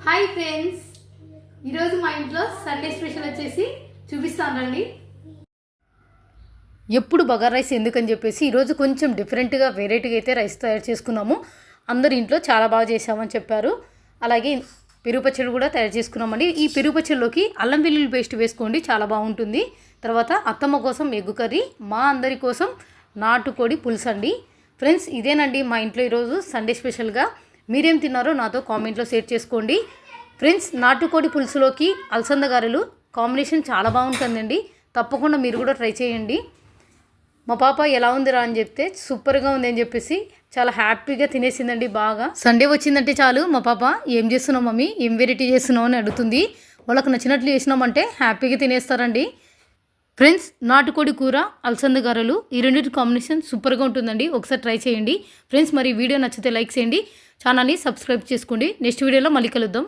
Hi friends, ఈరోజు మా ఇంట్లో సండే స్పెషల్ వచ్చేసి చూపిస్తానండి. ఎప్పుడు బగారా రైస్ ఎందుకని చెప్పేసి ఈరోజు కొంచెం డిఫరెంట్గా వెరైటీగా అయితే రైస్ తయారు చేసుకున్నాము. అందరు ఇంట్లో చాలా బాగా చేసామని చెప్పారు. అలాగే పెరుగు పచ్చడి కూడా తయారు చేసుకున్నామండి. ఈ పెరుగు పచ్చడిలోకి అల్లం వెల్లుల్లి పేస్ట్ వేసుకోండి, చాలా బాగుంటుంది. తర్వాత అత్తమ్మ కోసం ఎగ్గు కర్రీ, మా అందరి కోసం నాటుకోడి పులుసు అండి. ఫ్రెండ్స్, ఇదేనండి మా ఇంట్లో ఈరోజు సండే స్పెషల్గా. మీరేం తిన్నారో నాతో కామెంట్లో షేర్ చేసుకోండి. ఫ్రెండ్స్, నాటుకోడి పులుసులోకి అలసంద గారెలు కాంబినేషన్ చాలా బాగుంటుందండి. తప్పకుండా మీరు కూడా ట్రై చేయండి. మా పాప ఎలా ఉందిరా అని చెప్తే సూపర్గా ఉంది అని చెప్పేసి చాలా హ్యాపీగా తినేసిందండి. బాగా సండే వచ్చిందంటే చాలు మా పాప ఏం చేస్తున్నావు మమ్మీ, ఏం వెరైటీ చేస్తున్నావు అని అడుగుతుంది. వాళ్ళకు నచ్చినట్లు చేసినామంటే హ్యాపీగా తినేస్తారండి. ఫ్రెండ్స్, నాటుకోడి కూర, అలసంద గారెలు ఈ రెండింటి కాంబినేషన్ సూపర్గా ఉంటుందండి. ఒకసారి ట్రై చేయండి. ఫ్రెండ్స్, మరి వీడియో నచ్చితే లైక్ చేయండి, ఛానల్ని సబ్స్క్రైబ్ చేసుకోండి. నెక్స్ట్ వీడియోలో మళ్ళీ కలుద్దాం.